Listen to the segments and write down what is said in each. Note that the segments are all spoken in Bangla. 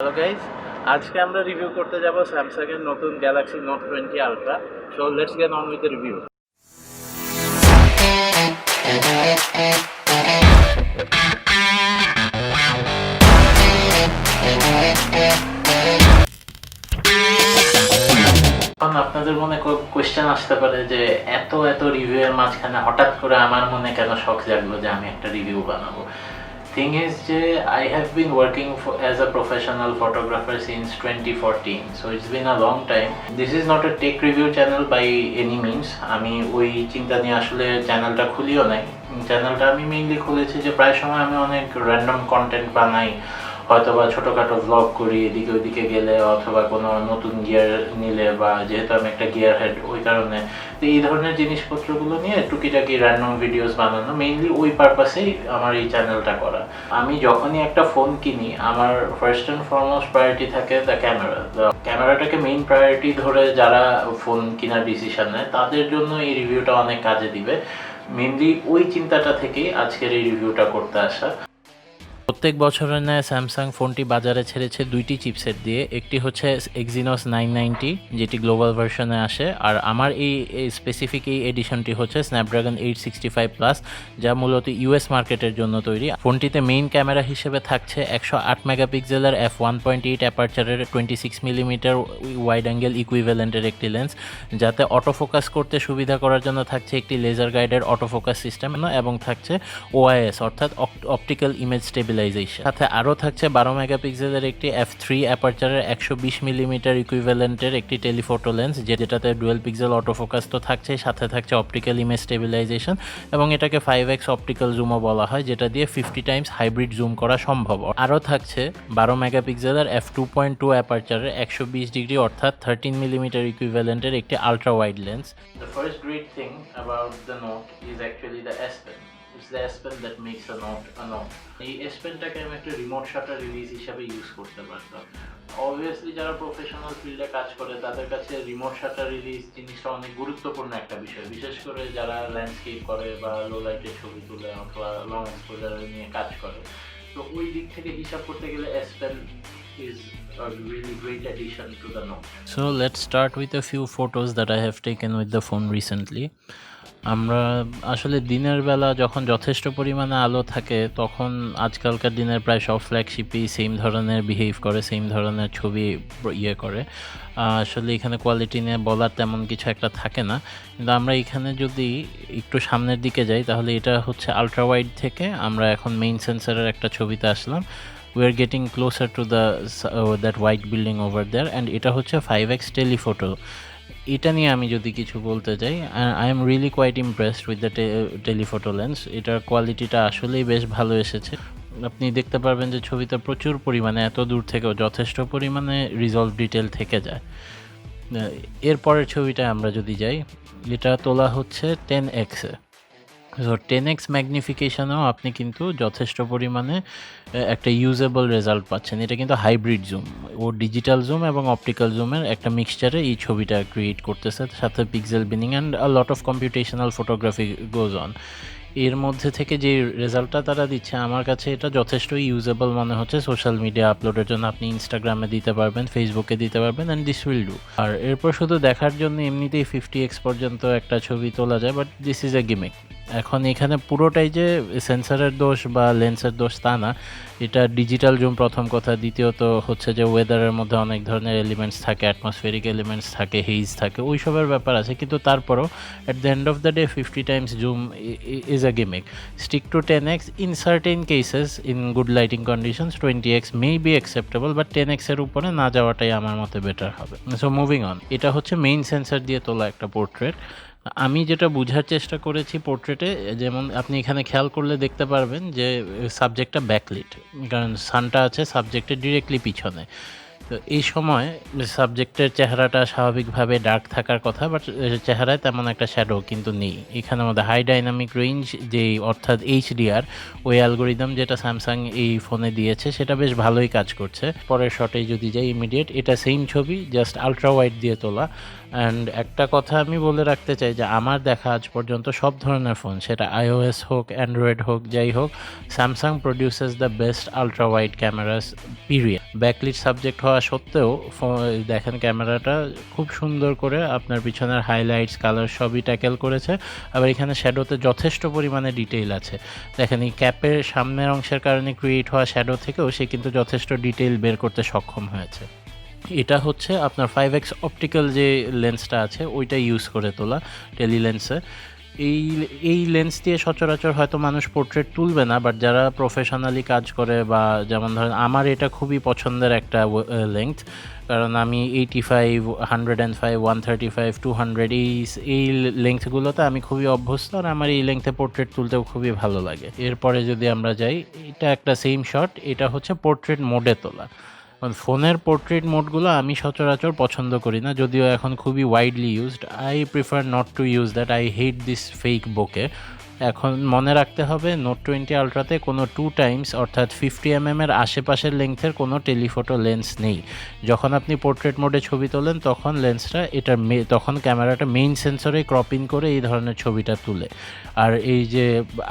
হ্যালো গাইস, আজকে আমরা রিভিউ করতে যাব স্যামসাং এর নতুন Galaxy note 20 ultra. So let's get on with the review. এখন আপনাদের মনে কোয়েশ্চেন আসতে পারে যে এত এত রিভিউ এর মাঝখানে হঠাৎ করে আমার মনে কেন শখ জাগলো যে আমি একটা রিভিউ বানাবো। Thing is যে I have been working as a professional photographer since 2014, so it's been a long time. This is not a tech review channel by any means. আমি ওই চিন্তা নিয়ে আসলে চ্যানেলটা খুলিও নাই। চ্যানেলটা আমি মেইনলি খুলেছি যে প্রায় সময় আমি অনেক র্যান্ডম কন্টেন্ট বানাই, হয়তো বা ছোটোখাটো ভ্লগ করি এদিকে ওইদিকে গেলে, অথবা কোনো নতুন গিয়ার নিলে, বা যেহেতু আমি একটা গিয়ার হেড ওই কারণে তো এই ধরনের জিনিসপত্রগুলো নিয়ে টুকিটাকি র্যান্ডম ভিডিওস বানানো, মেইনলি ওই পারপাসেই আমার এই চ্যানেলটা করা। আমি যখনই একটা ফোন কিনি আমার ফার্স্ট অ্যান্ড ফরমোস্ট প্রায়োরিটি থাকে দ্য ক্যামেরা। ক্যামেরাটাকে মেইন প্রায়োরিটি ধরে যারা ফোন কেনার ডিসিশন নেয় তাদের জন্য এই রিভিউটা অনেক কাজে দিবে। মেইনলি ওই চিন্তাটা থেকেই আজকের এই রিভিউটা করতে আসা। প্রত্যেক বছরের ন্যায় স্যামসাং ফোনটি বাজারে ছেড়েছে দুইটি চিপসেট দিয়ে। একটি হচ্ছে এক্সিনোস 990 যেটি গ্লোবাল ভার্সনে আসে, আর আমার এই স্পেসিফিক এই এডিশনটি হচ্ছে স্ন্যাপড্রাগন 865+, যা মূলত ইউএস মার্কেটের জন্য তৈরি। ফোনটিতে মেইন ক্যামেরা হিসেবে থাকছে 108 মেগাপিক্সেলের f1.8 অ্যাপারচারের 26 মিলিমিটার ওয়াইড অ্যাঙ্গেল ইকুইভ্যালেন্টের একটি লেন্স, যাতে অটোফোকাস করতে সুবিধা করার জন্য থাকছে একটি লেজার গাইডেড অটোফোকাস সিস্টেম, এবং থাকছে ওআইএস অর্থাৎ অপটিক্যাল ইমেজ স্টেবিলাইজেশন। সাথে আরও থাকছে 12 মেগাপিক্সেলের একটি f3 অ্যাপারচারের 120 মিলিমিটার ইকুইভ্যালেন্টের একটি টেলিফোটো লেন্স, যেটাতে ডুয়েল পিক্সেল অটোফোকাস তো থাকছে, সাথে থাকছে অপটিক্যাল ইমেজ স্টেবিলাইজেশন, এবং এটাকে 5x অপটিক্যাল জুমও বলা হয়, যেটা দিয়ে 50 টাইমস হাইব্রিড জুম করা সম্ভব। আরও থাকছে 12 মেগাপিক্সেলের f2.2 অ্যাপারচারের 120 ডিগ্রি অর্থাৎ 13 মিলিমিটার ইকুইভ্যালেন্টের একটি ultra wide lens. The first great thing about the Note is actually the S Pen. It's the S Pen that makes a Note a Note. এই S Penটাকে আমি একটা রিমোট শাটার রিলিজ হিসাবে ইউজ করতে পারতাম। অবভিয়াসলি যারা প্রফেশনাল ফিল্ডে কাজ করে তাদের কাছে রিমোট শাটার রিলিজ জিনিসটা অনেক গুরুত্বপূর্ণ একটা বিষয়, বিশেষ করে যারা ল্যান্ডস্কেপ করে বা লো লাইটের ছবি তুলে অথবা লং এক্সপোজার নিয়ে কাজ করে। তো ওই দিক থেকে হিসাব করতে গেলে S Pen is a really great addition to the Note. So let's start with a few photos that I have taken with the phone recently. আমরা আসলে দিনের বেলা যখন যথেষ্ট পরিমাণে আলো থাকে তখন আজকালকার দিনের প্রায় সব ফ্ল্যাগশিপই সেম ধরনের বিহেভ করে, সেম ধরনের ছবি করে। আসলে এখানে কোয়ালিটি নিয়ে বলার তেমন কিছু একটা থাকে না, কিন্তু আমরা এখানে যদি একটু সামনের দিকে যাই তাহলে এটা হচ্ছে আলট্রা ওয়াইড থেকে আমরা এখন মেইন সেন্সারের একটা ছবিতে আসলাম। We are getting closer to that white building over there, and এটা হচ্ছে 5x টেলিফোটো। এটা নিয়ে আমি যদি কিছু বলতে চাই, I am really quite impressed with the telephoto lens. এটার কোয়ালিটিটা আসলেই বেশ ভালো এসেছে। আপনি দেখতে পারবেন যে ছবিতে প্রচুর পরিমাণে এত দূর থেকেও যথেষ্ট পরিমাণে রিজলভ ডিটেল থেকে যায়। এরপরের ছবিটা আমরা যদি যাই, এটা তোলা হচ্ছে 10x-এ। সো 10x ম্যাগনিফিকেশনেও আপনি কিন্তু যথেষ্ট পরিমাণে একটা ইউজেবল রেজাল্ট পাচ্ছেন। এটা কিন্তু হাইব্রিড জুম, ও ডিজিটাল জুম এবং অপটিক্যাল জুমের একটা মিক্সচারে এই ছবিটা ক্রিয়েট করতেছে, সাথে pixel binning and a lot of computational photography goes on. এর মধ্যে থেকে যে রেজাল্টটা তারা দিচ্ছে আমার কাছে এটা যথেষ্টই ইউজেবল মনে হচ্ছে। সোশ্যাল মিডিয়া আপলোডের জন্য আপনি ইনস্টাগ্রামে দিতে পারবেন, ফেসবুকে দিতে পারবেন, অ্যান্ড দিস উইল ডু। আর এরপর শুধু দেখার জন্য এমনিতেই 50x পর্যন্ত একটা ছবি তোলা যায়, but this is a gimmick. এখন এখানে পুরোটাই যে সেন্সারের দোষ বা লেন্সের দোষ তা না, এটা ডিজিটাল জুম প্রথম কথা। দ্বিতীয়ত হচ্ছে যে ওয়েদারের মধ্যে অনেক ধরনের এলিমেন্টস থাকে, অ্যাটমসফেরিক এলিমেন্টস থাকে, হেইজ থাকে, ওই সবের ব্যাপার আছে, কিন্তু তারপরও at the end of the day 50 Times zoom is a gimmick. Stick to 10x in certain cases. In good lighting conditions 20x may be acceptable, but 10x এর উপরে না যাওয়াটাই আমার মতে বেটার হবে। সো মুভিং অন, এটা হচ্ছে মেইন সেন্সার দিয়ে তোলা একটা পোর্ট্রেট। আমি যেটা বোঝার চেষ্টা করেছি পোর্ট্রেটে, যেমন আপনি এখানে খেয়াল করলে দেখতে পারবেন যে সাবজেক্টটা ব্যাকলিট, কারণ সানটা আছে সাবজেক্টের ডিরেক্টলি পিছনে। তো এই সময় সাবজেক্টের চেহারাটা স্বাভাবিকভাবে ডার্ক থাকার কথা, বাট চেহারায় তেমন একটা শ্যাডো কিন্তু নেই। এখানের মধ্যে হাই ডাইনামিক রেঞ্জ যেই অর্থাৎ HDR ওই অ্যালগোরিদম যেটা স্যামসাং এই ফোনে দিয়েছে সেটা বেশ ভালোই কাজ করছে। পরের শটে যদি যাই ইমিডিয়েট, এটা সেম ছবি জাস্ট আলট্রা ওয়াইড দিয়ে তোলা। অ্যান্ড একটা কথা আমি বলে রাখতে চাই যে আমার দেখা আজ পর্যন্ত সব ধরনের ফোন, সেটা iOS হোক, অ্যান্ড্রয়েড হোক, যাই হোক, Samsung produces the best ultra wide cameras period. Backlit subject হওয়া সত্ত্বেও দেখেন ক্যামেরাটা খুব সুন্দর করে আপনার পিছনের হাইলাইটস, কালার সবই ট্যাকেল করেছে। আবার এখানে শ্যাডোতে যথেষ্ট পরিমাণে ডিটেইল আছে। দেখেন এই ক্যাপের সামনের অংশের কারণে ক্রিয়েট হওয়া শ্যাডো থেকেও সে কিন্তু যথেষ্ট ডিটেইল বের করতে সক্ষম হয়েছে। এটা হচ্ছে আপনার 5x অপটিক্যাল যে লেন্সটা আছে ওইটা ইউজ করে তোলা টেলি লেন্সে। এই লেন্স দিয়ে সচরাচর হয়তো মানুষ পোর্ট্রেট তুলবে না, বাট যারা প্রফেশনালি কাজ করে বা যেমন ধরেন আমার এটা খুবই পছন্দের একটা লেন্থ, কারণ আমি 85, 105, 135, 200 এই লেন্থগুলোতে আমি খুবই অভ্যস্ত, আর আমার এই লেন্থে পোর্ট্রেট তুলতেও খুবই ভালো লাগে। এরপরে যদি আমরা যাই, এটা একটা সেম শট, এটা হচ্ছে পোর্ট্রেট মোডে তোলা। ফোনের পোর্ট্রেট মোডগুলো আমি সচরাচর পছন্দ করি না, যদিও এখন খুবই widely used. I prefer not to use that, I hate this fake bokeh. এখন মনে রাখতে হবে Note 20 আলট্রাতে কোনো 2 টাইমস অর্থাৎ 50mm এর আশেপাশের লেন্থের কোনো টেলিফোটো লেন্স নেই। যখন আপনি পোর্ট্রেট মোডে ছবি তোলেন তখন লেন্সটা তখন ক্যামেরাটা মেইন সেন্সরে ক্রপিং করে এই ধরনের ছবিটা তুলে। আর এই যে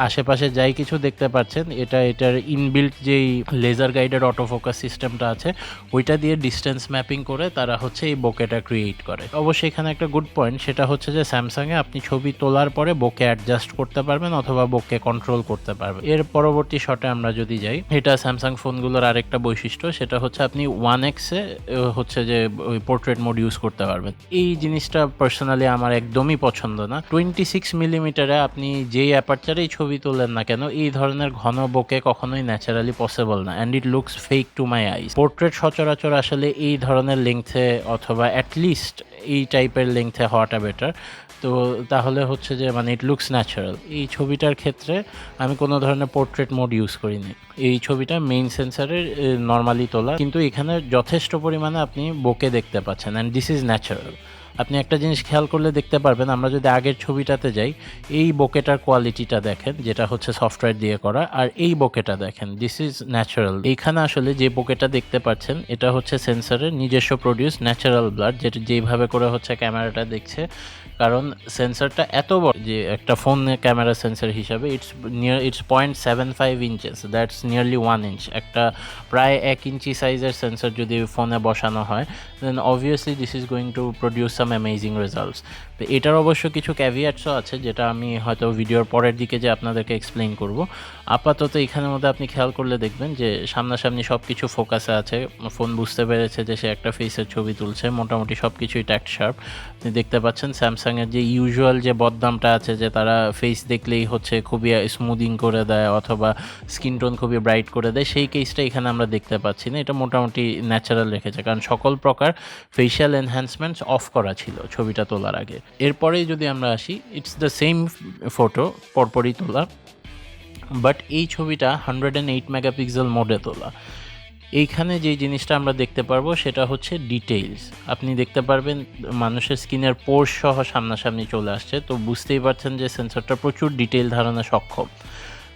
আশেপাশে যাই কিছু দেখতে পাচ্ছেন, এটার ইনবিল্ট যেই লেজার গাইডেড অটোফোকাস সিস্টেমটা আছে ওইটা দিয়ে ডিস্টেন্স ম্যাপিং করে তারা হচ্ছে এই বোকেটা ক্রিয়েট করে। অবশ্যই এখানে একটা গুড পয়েন্ট, সেটা হচ্ছে যে স্যামসাংয়ে আপনি ছবি তোলার পরে বোকে অ্যাডজাস্ট করতে পারবেন অথবা বোকে কন্ট্রোল করতে পারবেন। এর পরবর্তী শটে আমরা যদি যাই, এটা স্যামসাং ফোনগুলোর আরেকটা বৈশিষ্ট্য, সেটা হচ্ছে আপনি 1x এ হচ্ছে যে ওই পোর্ট্রেট মোড ইউজ করতে পারবেন। এই জিনিসটা পার্সোনালি আমার একদমই পছন্দ না। 26mm আপনি যেই অ্যাপারচারেই ছবি তোলেন না কেন, এই ধরনের ঘন বোকে কখনোই ন্যাচারালি পসিবল না, and it looks fake to my eyes. Portrait সচরাচর আসলে এই ধরনের লেংথে অথবা অ্যাটলিস্ট এই টাইপের লেংথে হওয়াটা বেটার। তো তাহলে হচ্ছে যে মানে ইট লুকস ন্যাচারাল। এই ছবিটার ক্ষেত্রে আমি কোনো ধরনের পোর্ট্রেট মোড ইউজ করিনি। এই ছবিটা মেইন সেন্সারের নর্মালি তোলা, কিন্তু এখানে যথেষ্ট পরিমাণে আপনি বোকে দেখতে পাচ্ছেন, অ্যান্ড দিস ইজ ন্যাচারাল। আপনি একটা জিনিস খেয়াল করলে দেখতে পারবেন, আমরা যদি আগের ছবিটাতে যাই, এই বোকেটার কোয়ালিটিটা দেখেন যেটা হচ্ছে সফটওয়্যার দিয়ে করা, আর এই বোকেটা দেখেন, দিস ইজ ন্যাচারাল। এইখানে আসলে যে বোকেটা দেখতে পাচ্ছেন এটা হচ্ছে সেন্সরের নিজস্ব প্রডিউস ন্যাচারাল ব্লার, যেটা যেইভাবে করে হচ্ছে ক্যামেরাটা দেখছে। কারণ সেন্সরটা এত বড় যে একটা ফোন ক্যামেরা সেন্সর হিসাবে it's 0.75 inches, that's nearly 1 inch. একটা প্রায় 1 ইঞ্চি সাইজের সেন্সর যদি ফোনে বসানো হয়, then obviously this is going to produce some amazing results. তো এটার অবশ্য কিছু ক্যাভিয়াটসও আছে, যেটা আমি হয়তো ভিডিওর পরের দিকে যে আপনাদেরকে এক্সপ্লেইন করব। আপাতত এখানের মধ্যে আপনি খেয়াল করলে দেখবেন যে সামনাসামনি সব কিছু ফোকাসে আছে, ফোন বুঝতে পেরেছে যে সে একটা ফেসের ছবি তুলছে, মোটামুটি সব কিছুই ট্যাক্ট শার্প। আপনি দেখতে পাচ্ছেন স্যামসাংয়ের যে ইউজুয়াল যে বদনামটা আছে যে তারা ফেস দেখলেই হচ্ছে খুবই স্মুদিং করে দেয় অথবা স্কিন টোন খুবই ব্রাইট করে দেয়, সেই কেসটা এখানে আমরা দেখতে পাচ্ছি না। এটা মোটামুটি ন্যাচারাল রেখেছে, কারণ সকল প্রকার ফেশিয়াল এনহ্যান্সমেন্টস অফ করা ছিল ছবিটা তোলার আগে। এরপরেই যদি আমরা আসি, ইটস দ্য সেম ফটো, পরপরই তোলা, বাট এই ছবিটা 108 মেগাপিক্সেল মোডে তোলা। এইখানে যে জিনিসটা আমরা দেখতে পারবো সেটা হচ্ছে ডিটেইলস। আপনি দেখতে পারবেন মানুষের স্কিনের পোর্স সহ সামনাসামনি চলে আসছে, তো বুঝতেই পারছেন যে সেন্সরটা প্রচুর ডিটেইল ধারণা সক্ষম।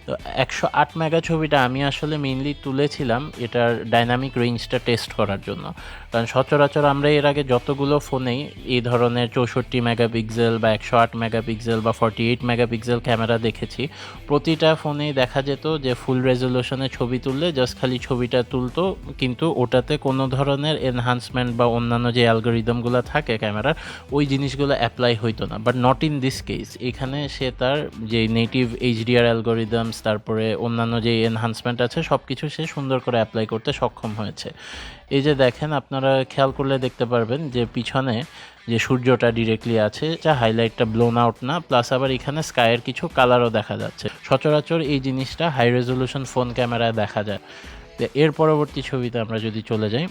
তো 108 মেগা ছবিটা আমি আসলে মেইনলি তুলেছিলাম এটার ডাইনামিক রেঞ্জটা টেস্ট করার জন্য, কারণ সচরাচর আমরা এর আগে যতগুলো ফোনেই এই ধরনের 64 মেগাপিক্সেল বা 108 মেগাপিক্সেল বা 48 মেগাপিক্সেল ক্যামেরা দেখেছি, প্রতিটা ফোনেই দেখা যেত যে ফুল রেজলিউশনে ছবি তুললে জাস্ট খালি ছবিটা তুলতো, কিন্তু ওটাতে কোনো ধরনের এনহান্সমেন্ট বা অন্যান্য যে অ্যালগোরিদমগুলো থাকে ক্যামেরার ওই জিনিসগুলো অ্যাপ্লাই হইতো না। But not in this case, এখানে সে তার যে নেটিভ HDR অ্যালগোরিদম, তারপরে অন্যান্য যে এনহান্সমেন্ট আছে সব কিছু সে সুন্দর করে অ্যাপ্লাই করতে সক্ষম হয়েছে। এই যে দেখেন, আপনারা খেয়াল করলে দেখতে পারবেন যে পিছনে যে সূর্যটা ডিরেক্টলি আছে, যা হাইলাইটটা ব্লোন আউট না, প্লাস আবার এখানে স্কাইয়ের কিছু কালারও দেখা যাচ্ছে। সচরাচর এই জিনিসটা হাই রেজলিউশন ফোন ক্যামেরায় দেখা যায়। এর পরবর্তী ছবিতে আমরা যদি চলে যাই,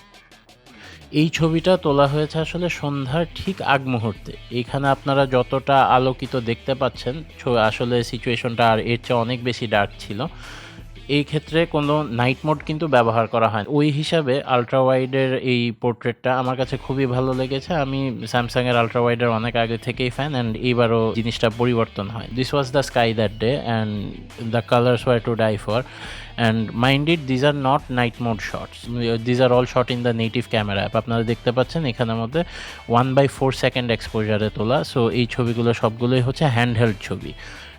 এই ছবিটা তোলা হয়েছে আসলে সন্ধ্যার ঠিক আগ মুহূর্তে। এইখানে আপনারা যতটা আলোকিত দেখতে পাচ্ছেন আসলে সিচুয়েশনটা আর এর চেয়ে অনেক বেশি ডার্ক ছিল। এই ক্ষেত্রে কোনো নাইট মোড কিন্তু ব্যবহার করা হয় না। ওই হিসাবে আলট্রা ওয়াইডের এই পোর্ট্রেটটা আমার কাছে খুবই ভালো লেগেছে। আমি স্যামসাংয়ের আলট্রা ওয়াইডের অনেক আগে থেকেই ফ্যান, অ্যান্ড এইবারও জিনিসটা পরিবর্তন হয়। This was the sky that day and the colours were to die for, and mind it these are not night mode shots, these are all shot in the native camera app. আপনারা দেখতে পাচ্ছেন এখানের মধ্যে 1/4 সেকেন্ড এক্সপোজারে তোলা। সো এই ছবিগুলো সবগুলোই হচ্ছে হ্যান্ডহেল্ড ছবি,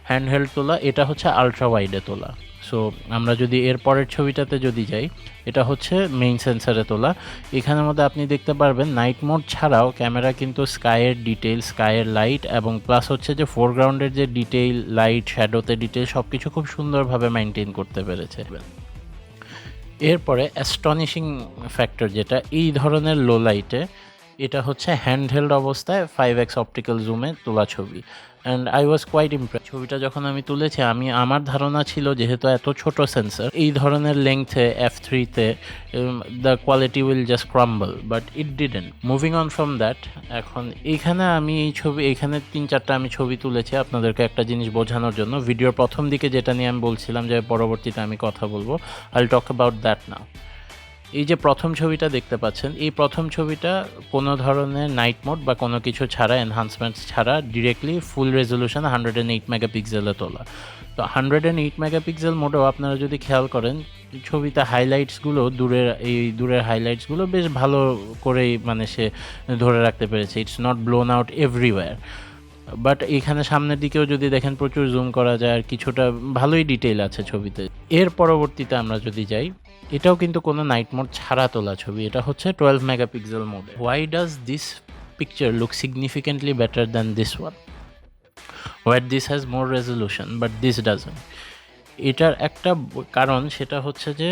হ্যান্ডহেল্ড তোলা। এটা হচ্ছে আলট্রা ওয়াইডে তোলা। সো আমরা যদি এর পরের ছবিটাতে যদি যাই, এটা হচ্ছে মেইন সেন্সারে তোলা। এখানের মধ্যে আপনি দেখতে পারবেন নাইট মোড ছাড়াও ক্যামেরা কিন্তু স্কাইয়ের ডিটেইল, স্কাইয়ের লাইট এবং প্লাস হচ্ছে যে ফোরগ্রাউন্ডের যে ডিটেইল, লাইট, শ্যাডোতে ডিটেইল সব কিছু খুব সুন্দরভাবে মেনটেন করতে পেরেছে। এরপরে অ্যাস্টনিশিং ফ্যাক্টর যেটা এই ধরনের লো লাইটে, এটা হচ্ছে হ্যান্ডহেল্ড অবস্থায় 5x অপটিক্যাল জুমে তোলা ছবি, and I was quite impress. ছবিটা যখন আমি তুলেছি, আমার ধারণা ছিল যেহেতু এত ছোট সেন্সার, এই ধরনের লেংথে f3-তে the quality will just crumble, but it didn't. Moving on from that, এখন এইখানে আমি এইখানে 3-4টা আমি ছবি তুলেছি আপনাদেরকে একটা জিনিস বোঝানোর জন্য। ভিডিওর প্রথম দিকে যেটা নিয়ে আমি বলছিলাম যে পরবর্তীতে আমি কথা বলবো, I will talk about that নাও। এই যে প্রথম ছবিটা দেখতে পাচ্ছেন, এই প্রথম ছবিটা কোনো ধরনের নাইট মোড বা কোনো কিছু ছাড়া, এনহান্সমেন্টস ছাড়া ডিরেক্টলি ফুল রেজলিউশন 108 মেগাপিক্সেলে তোলা। তো 108 মেগাপিক্সেল মোডেও আপনারা যদি খেয়াল করেন, ছবিতে হাইলাইটসগুলো দূরের হাইলাইটসগুলো বেশ ভালো করেই মানে সে ধরে রাখতে পেরেছে। It's not blown out everywhere. But এখানে সামনের দিকেও যদি দেখেন প্রচুর জুম করা যায়, আর কিছুটা ভালোই ডিটেইল আছে ছবিতে। এর পরবর্তীতে আমরা যদি যাই, এটাও কিন্তু কোনো নাইট মোড ছাড়া তোলা ছবি। এটা হচ্ছে 12 মেগাপিক্সেল মোডে। Why does this picture look significantly better than this one, what this has more resolution but this doesn't? এটার একটা কারণ, সেটা হচ্ছে যে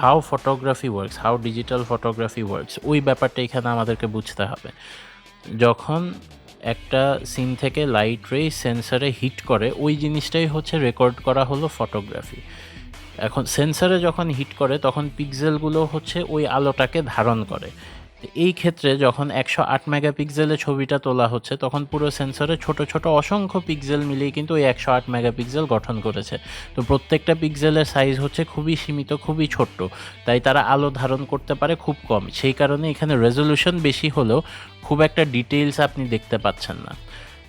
how photography works, how digital photography works, ওই ব্যাপারটা এখানে আমাদেরকে বুঝতে হবে। যখন একটা সিন থেকে লাইট রে সেন্সারে হিট করে, ওই জিনিসটাই হচ্ছে রেকর্ড করা হলো ফটোগ্রাফি। এখন সেন্সারে যখন হিট করে তখন পিক্সেলগুলো হচ্ছে ওই আলোটাকে ধারণ করে। এই ক্ষেত্রে যখন 108 মেগাপিক্সেলে ছবিটা তোলা হচ্ছে, তখন পুরো সেন্সরে ছোট ছোট অসংখ্য পিক্সেল মিলিয়ে কিন্তু ওই 108 মেগাপিক্সেল গঠন করেছে। তো প্রত্যেকটা পিক্সেলের সাইজ হচ্ছে খুবই সীমিত, খুবই ছোট্ট, তাই তারা আলো ধারণ করতে পারে খুব কম। সেই কারণে এখানে রেজলিউশন বেশি হলেও খুব একটা ডিটেইলস আপনি দেখতে পাচ্ছেন না।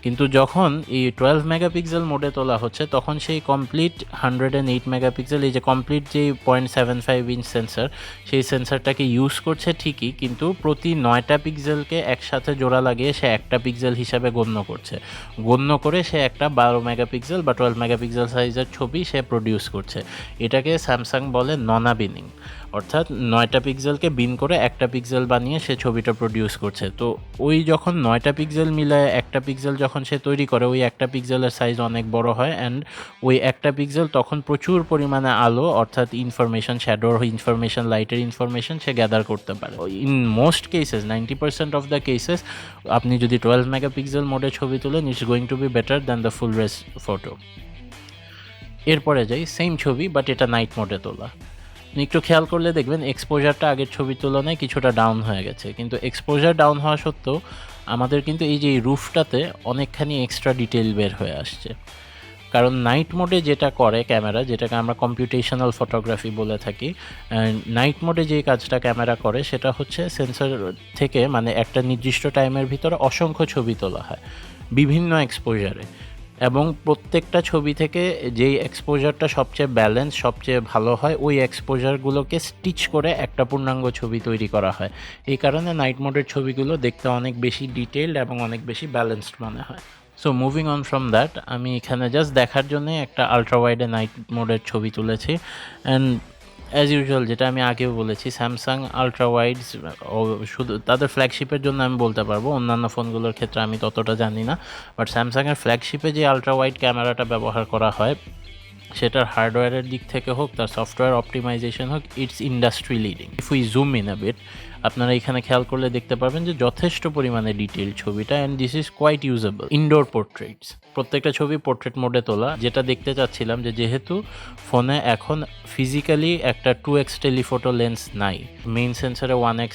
কিন্তু যখন এই 12 মেগাপিক্সেল মোডে তোলা হচ্ছে, তখন সেই কমপ্লিট 108 মেগাপিক্সেল, এই যে কমপ্লিট যে 0.75 ইঞ্চ সেন্সার, সেই সেন্সারটাকে ইউজ করছে ঠিকই, কিন্তু প্রতি 9টা পিক্সেলকে একসাথে জোড়া লাগিয়ে সে একটা পিক্সেল হিসাবে গণ্য করে সে একটা 12 মেগাপিক্সেল বা 12 মেগাপিক্সেল সাইজের ছবি সে প্রডিউস করছে। এটাকে স্যামসাং বলে ননা বিনিং, অর্থাৎ 9টা পিক্সেলকে বিন করে একটা পিক্সেল বানিয়ে সে ছবিটা প্রডিউস করছে। তো ওই যখন 9টা পিক্সেল মিলায় একটা পিক্সেল যখন সে তৈরি করে, ওই একটা পিক্সেলের সাইজ অনেক বড় হয়, অ্যান্ড ওই একটা পিক্সেল তখন প্রচুর পরিমাণে আলো, অর্থাৎ ইনফরমেশন, শ্যাডোর ইনফরমেশন, লাইটের ইনফরমেশন সে গ্যাদার করতে পারে। In most cases, 90% of the cases, আপনি যদি 12 মেগাপিক্সেল মোডে ছবি তোলেন, it's going to be better than the full race photo. এরপরে যাই, সেম ছবি বাট এটা নাইট মোডে তোলা। একটু খেয়াল করলে দেখবেন এক্সপোজারটা আগের ছবির তুলনায় কিছুটা ডাউন হয়ে গেছে, কিন্তু এক্সপোজার ডাউন হওয়া সত্ত্বেও আমাদের কিন্তু এই যে রুফটাতে অনেকখানি এক্সট্রা ডিটেল বের হয়ে আসছে। কারণ নাইট মোডে যেটা করে ক্যামেরা, যেটাকে আমরা কম্পিউটেশনাল ফটোগ্রাফি বলে থাকি, নাইট মোডে যে কাজটা ক্যামেরা করে সেটা হচ্ছে সেন্সর থেকে মানে একটা নির্দিষ্ট টাইমের ভিতরে অসংখ্য ছবি তোলা হয় বিভিন্ন এক্সপোজারে, এবং প্রত্যেকটা ছবি থেকে যেই এক্সপোজারটা সবচেয়ে ব্যালেন্স, সবচেয়ে ভালো হয়, ওই এক্সপোজারগুলোকে স্টিচ করে একটা পূর্ণাঙ্গ ছবি তৈরি করা হয়। এই কারণে নাইট মোডের ছবিগুলো দেখতে অনেক বেশি ডিটেইলড এবং অনেক বেশি ব্যালেন্সড মনে হয়। So moving on from that, আমি এখানে জাস্ট দেখার জন্য একটা আলট্রা ওয়াইডে নাইট মোডের ছবি তুলেছি। অ্যান্ড অ্যাজ ইউজুয়াল, যেটা আমি আগেও বলেছি, স্যামসাং আলট্রা ওয়াইডস শুধু তাদের ফ্ল্যাগশিপের জন্য আমি বলতে পারবো, অন্যান্য ফোনগুলোর ক্ষেত্রে আমি ততটা জানি না। বাট স্যামসাংয়ের ফ্ল্যাগশিপে যে আলট্রা ওয়াইড ক্যামেরাটা ব্যবহার করা হয়, সেটার হার্ডওয়্যারের দিক থেকে হোক, তার সফটওয়্যার অপটিমাইজেশন হোক, it's industry leading. If we zoom in a bit, আপনারা এখানে খেয়াল করলে দেখতে পারবেন যে যথেষ্ট পরিমাণে ডিটেইল ছবিটা, and this is quite usable. Indoor portraits, প্রত্যেকটা ছবি পোর্ট্রেট মোডে তোলা। যেটা দেখতে চাচ্ছিলাম যে যেহেতু ফোনে এখন ফিজিক্যালি একটা 2x টেলিফোটো লেন্স নাই, মেইন সেন্সারে 1x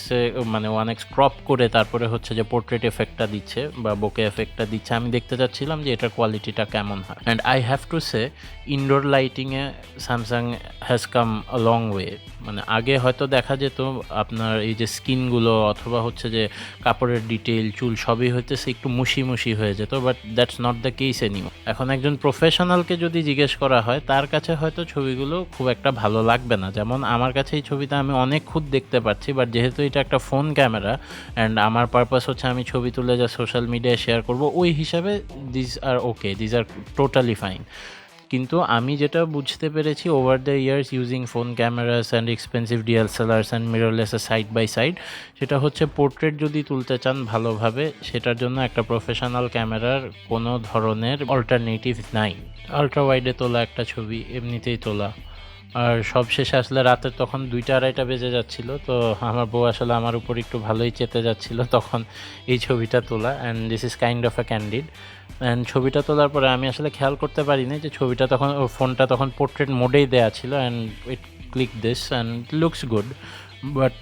মানে 1x ক্রপ করে তারপরে হচ্ছে যে পোর্ট্রেট এফেক্টটা দিচ্ছে বা বোকে এফেক্টটা দিচ্ছে, আমি দেখতে চাচ্ছিলাম যে এটার কোয়ালিটিটা কেমন হয়। And I have to say indoor লাইটিংয়ে Samsung has come a long way. মানে আগে হয়তো দেখা যেত আপনার এই যে স্কিনগুলো অথবা হচ্ছে যে কাপড়ের ডিটেইল, চুল সবই হইতেছে একটু মুশি মুশি হয়ে যেত, but that's not the case anymore. এখন একজন প্রফেশনালকে যদি জিজ্ঞেস করা হয় তার কাছে হয়তো ছবিগুলো খুব একটা ভালো লাগবে না। যেমন আমার কাছে এই ছবিটা আমি অনেক খুঁত দেখতে পাচ্ছি, বাট যেহেতু এটা একটা ফোন ক্যামেরা অ্যান্ড আমার পারপাস হচ্ছে আমি ছবি তুলে যা সোশ্যাল মিডিয়ায় শেয়ার করব, ওই হিসাবে this are okay, this are totally fine. কিন্তু আমি যেটা বুঝতে পেরেছি over the years using phone cameras and expensive DSLRs and mirrorless side by side, সেটা হচ্ছে পোর্ট্রেট যদি তুলতে চান ভালোভাবে, সেটার জন্য একটা প্রফেশনাল ক্যামেরার কোনো ধরনের অল্টারনেটিভ নাই। আলট্রা ওয়াইডে তোলা একটা ছবি এমনিতেই তোলা, আর সবশেষে আসলে রাতের তখন 2টা-2:30 বেজে যাচ্ছিল, তো আমার বউ আসলে আমার উপর একটু ভালোই চেতে যাচ্ছিল তখন এই ছবিটা তোলা। And this is kind of a candid. And ছবিটা তোলার পরে আমি আসলে খেয়াল করতে পারিনি যে ছবিটা তখন ফোনটা তখন পোর্ট্রেট মোডেই দেওয়া ছিল, and it click this and looks good, but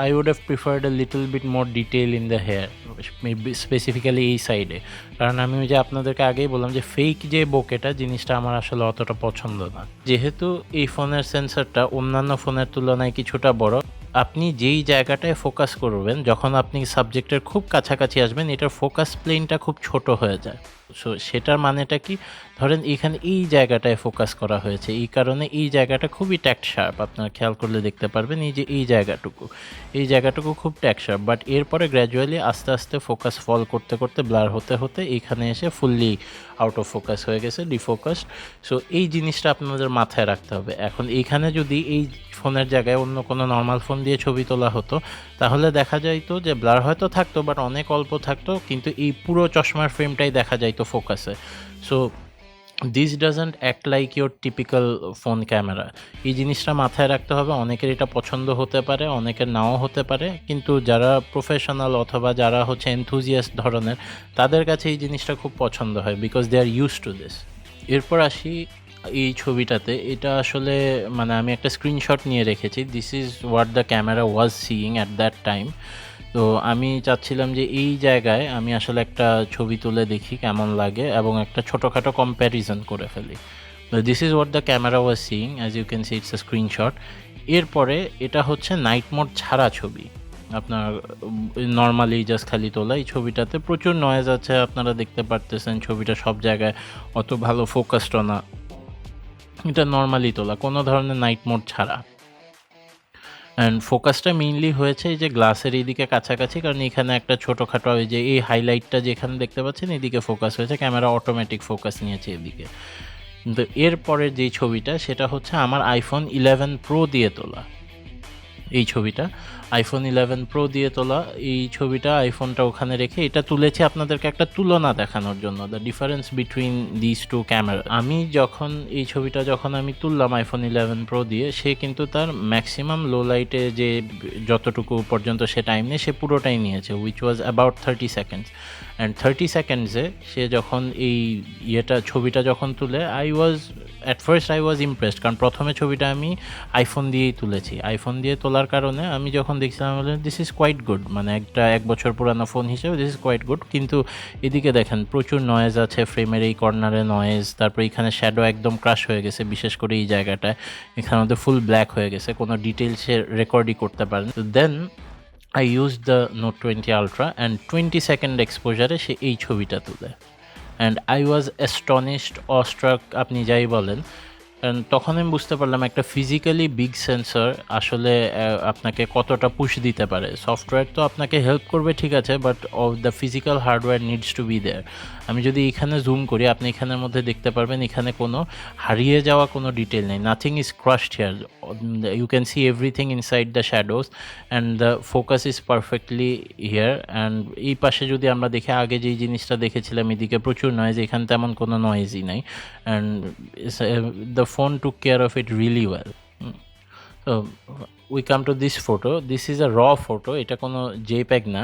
I would have preferred a little bit more detail in the hair, specifically এই সাইডে। কারণ আমি ওই যে আপনাদেরকে আগেই বললাম যে ফেক যে বোকেটা জিনিসটা আমার আসলে অতটা পছন্দ না। যেহেতু এই ফোনের সেন্সরটা অন্যান্য ফোনের তুলনায় কিছুটা বড়, আপনি যেই জায়গাটায় ফোকাস করবেন যখন আপনি সাবজেক্টের খুব কাছাকাছি আসবেন, এটার ফোকাস প্লেনটা খুব ছোট হয়ে যায়। সো সেটার মানেটা কি, ধরেন এখানে এই জায়গাটায় ফোকাস করা হয়েছে, এই কারণে এই জায়গাটা খুবই ট্যাক্ট শার্প। আপনার খেয়াল করলে দেখতে পারবেন এই যে এই জায়গাটুকু খুব ট্যাক্ট শার্প, বাট এরপরে গ্র্যাজুয়ালি আস্তে আস্তে ফোকাস ফল করতে করতে ব্লার হতে হতে এইখানে এসে ফুললি আউট অফ ফোকাস হয়ে গেছে, ডিফোকাসড। সো এই জিনিসটা আপনাদের মাথায় রাখতে হবে। এখন এইখানে যদি এই ফোনের জায়গায় অন্য কোনো নর্মাল ফোন দিয়ে ছবি তোলা হতো, তাহলে দেখা যাইতো যে ব্লার হয়তো থাকতো বাট অনেক অল্প থাকতো, কিন্তু এই পুরো চশমার ফ্রেমটাই দেখা যাইতো ফোকাসে। So this doesn't act like your typical phone camera. এই জিনিসটা মাথায় রাখতে হবে। অনেকের এটা পছন্দ হতে পারে, অনেকের নাও হতে পারে, কিন্তু যারা প্রফেশনাল অথবা যারা হচ্ছে এনথুজিয়াস্ট ধরনের, তাদের কাছে এই জিনিসটা খুব পছন্দ হয়, because they are use to this. এরপর আসি এই ছবিটাতে, এটা আসলে মানে আমি একটা স্ক্রিনশট নিয়ে রেখেছি। This is what the camera was seeing at that time. তো আমি চাচ্ছিলাম যে এই জায়গায় আমি আসলে একটা ছবি তুলে দেখি কেমন লাগে এবং একটা ছোটোখাটো কম্প্যারিজন করে ফেলি। This is what the camera was seeing, as you can see it's a screenshot. এরপরে এটা হচ্ছে নাইট মোড ছাড়া ছবি, আপনার নর্মালি জাস্ট খালি তোলা। এই ছবিটাতে প্রচুর নয়েজ আছে, আপনারা দেখতে পারতেছেন ছবিটা সব জায়গায় অত ভালো ফোকাসডও না। এটা নর্মালি তোলা, কোনো ধরনের নাইট মোড ছাড়া। অ্যান্ড ফোকাসটা মেইনলি হয়েছে এই যে গ্লাসের এইদিকে কাছাকাছি, কারণ এখানে একটা ছোটোখাটো ওই যে এই হাইলাইটটা যেখানে দেখতে পাচ্ছেন এদিকে ফোকাস হয়েছে, ক্যামেরা অটোমেটিক ফোকাস নিয়েছে এদিকে। কিন্তু এরপরের যেই ছবিটা সেটা হচ্ছে আমার আইফোন 11 প্রো দিয়ে তোলা। এই ছবিটা আইফোন 11 প্রো দিয়ে তোলা। এই ছবিটা আইফোনটা ওখানে রেখে এটা তুলেছি আপনাদেরকে একটা তুলনা দেখানোর জন্য, the difference between this two camera. আমি যখন এই ছবিটা যখন আমি তুললাম আইফোন 11 প্রো দিয়ে, সে কিন্তু তার ম্যাক্সিমাম লো লাইটে যে যতটুকু পর্যন্ত সে টাইম নিয়ে সে পুরোটাই নিয়েছে, which was about 30 seconds. And 30 সেকেন্ডসে সে যখন এই ছবিটা যখন তুলে, at first I was impressed, কারণ প্রথমে ছবিটা আমি আইফোন দিয়েই তুলেছি। আইফোন দিয়ে তোলার কারণে আমি যখন দেখছিলাম দিস ইজ কোয়াইট গুড, মানে একটা 1 বছর পুরানো ফোন হিসেবে দিস ইজ কোয়াইট গুড। কিন্তু এদিকে দেখেন প্রচুর নয়েজ আছে, ফ্রেমের এই কর্নারে নয়েজ, তারপর এখানে শ্যাডো একদম ক্রাশ হয়ে গেছে, বিশেষ করে এই জায়গাটায় এখানে মধ্যে ফুল ব্ল্যাক হয়ে গেছে, কোনো ডিটেলসে রেকর্ডই করতে পারেন। দেন I used the Note 20 Ultra and 20 second exposure সে এই ছবিটা তুলে, and I was astonished, awestruck, আপনি যাই বলেন। কারণ তখন আমি বুঝতে পারলাম একটা ফিজিক্যালি বিগ সেন্সর আসলে আপনাকে কতটা পুশ দিতে পারে। সফটওয়্যার তো আপনাকে হেল্প করবে ঠিক আছে, but the physical hardware needs to be there. আমি যদি এখানে জুম করি, আপনি এখানের মধ্যে দেখতে পারবেন এখানে কোনো হারিয়ে যাওয়া কোনো ডিটেল নেই, nothing is crushed here, you can see everything inside the shadows and the focus is perfectly here. And এই পাশে যদি আমরা দেখি, আগে যেই জিনিসটা দেখেছিলাম এদিকে প্রচুর নয়েজ, এখানে তেমন কোনো নয়েজই নাই, and the phone took care of it really well. We come to this photo, this is a raw photo, এটা কোনো জেপ্যাগ না।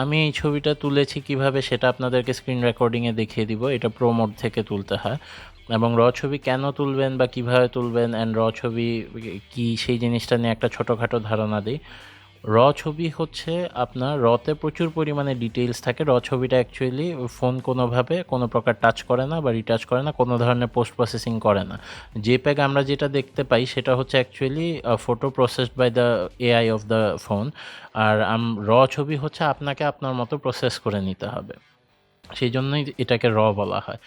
আমি এই ছবিটা তুলেছি কিভাবে সেটা আপনাদেরকে স্ক্রিন রেকর্ডিংয়ে দেখিয়ে দিব। এটা প্রো মোড থেকে তুলতে হয়, এবং র ছবি কেন তুলবেন বা কিভাবে তুলবেন অ্যান্ড র ছবি কি সেই জিনিসটা নিয়ে একটা ছোটোখাটো ধারণা দিই। র ছবি হচ্ছে আপনার রতে প্রচুর পরিমাণে ডিটেইলস থাকে। র ছবিটা অ্যাকচুয়ালি ফোন কোনোভাবে কোনো প্রকার টাচ করে না বা রিটাচ করে না, কোনো ধরনের পোস্ট প্রসেসিং করে না। জেপ্যাগ আমরা যেটা দেখতে পাই সেটা হচ্ছে actually photo processed by the AI of the phone, আর র ছবি হচ্ছে আপনাকে আপনার মতো প্রসেস করে নিতে হবে, সেই জন্যই এটাকে র বলা হয়।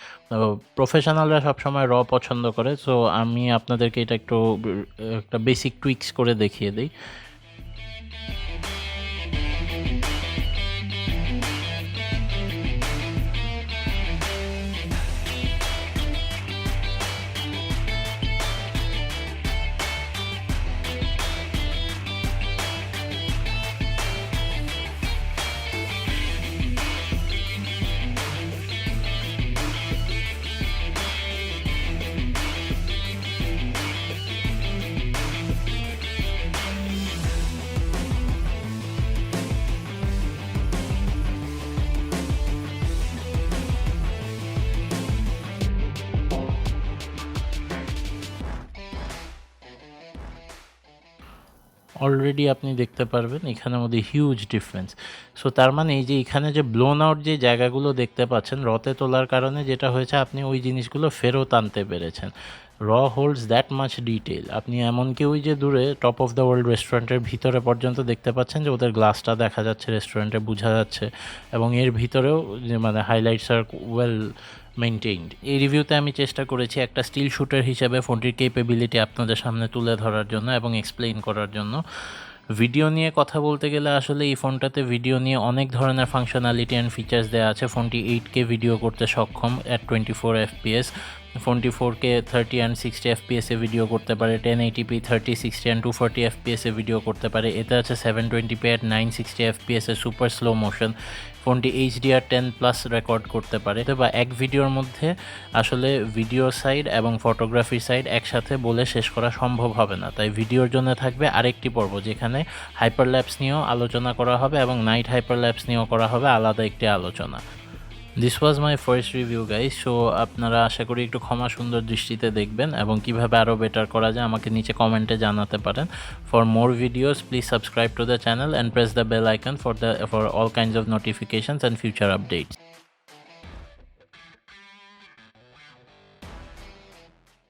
প্রফেশনালরা সবসময় র পছন্দ করে, সো আমি আপনাদেরকে এটা একটু একটা বেসিক টুইক্স করে দেখিয়ে দিই। অলরেডি আপনি দেখতে পারবেন এখানের মধ্যে হিউজ ডিফারেন্স। সো তার মানে এই যে এখানে যে ব্লোন আউট যে জায়গাগুলো দেখতে পাচ্ছেন রতে তোলার কারণে যেটা হয়েছে, আপনি ওই জিনিসগুলো ফেরত আনতে পেরেছেন। র হোল্ডস দ্যাট মাচ ডিটেল। আপনি এমনকি ওই যে দূরে টপ অফ দ্য ওয়ার্ল্ড রেস্টুরেন্টের ভিতরে পর্যন্ত দেখতে পাচ্ছেন যে ওদের গ্লাসটা দেখা যাচ্ছে, রেস্টুরেন্টে বোঝা যাচ্ছে, এবং এর ভিতরেও যে মানে হাইলাইটস আর ওয়েল মেনটেইনড। এই রিভিউতে আমি চেষ্টা করেছি একটা স্টিল শুটার হিসেবে ফোনটির কেপেবিলিটি আপনাদের সামনে তুলে ধরার জন্য এবং এক্সপ্লেইন করার জন্য। ভিডিও নিয়ে কথা বলতে গেলে আসলে এই ফোনটাতে ভিডিও নিয়ে অনেক ধরনের ফাংশনালিটি অ্যান্ড ফিচার্স দেওয়া আছে। ফোনটি 8K ভিডিও করতে সক্ষম অ্যাট 24 FPS। ফোনটি 4K 30 and 60 FPS A video করতে পারে, 1080p 30, 60 and 240 FPS A video করতে পারে। এতে আছে 720p at 960 FPS A super slow motion. ফোনটি HDR10+ রেকর্ড করতে পারে, বা এক ভিডিওর মধ্যে আসলে ভিডিও সাইড এবং ফটোগ্রাফি সাইড একসাথে বলে শেষ করা সম্ভব হবে না, তাই ভিডিওর জন্য থাকবে আরেকটি পর্ব যেখানে হাইপারল্যাপস নিয়েও আলোচনা করা হবে এবং নাইট হাইপারল্যাপস নিয়েও করা হবে আলাদা একটি আলোচনা। This was my first review guys. So আপনারা আশা করি একটু ক্ষমা সুন্দর দৃষ্টিতে দেখবেন এবং কিভাবে আরও বেটার করা যায় আমাকে নিচে কমেন্টে জানাতে পারেন। For more videos please subscribe to the channel and press the bell icon for all kinds of notifications and future updates.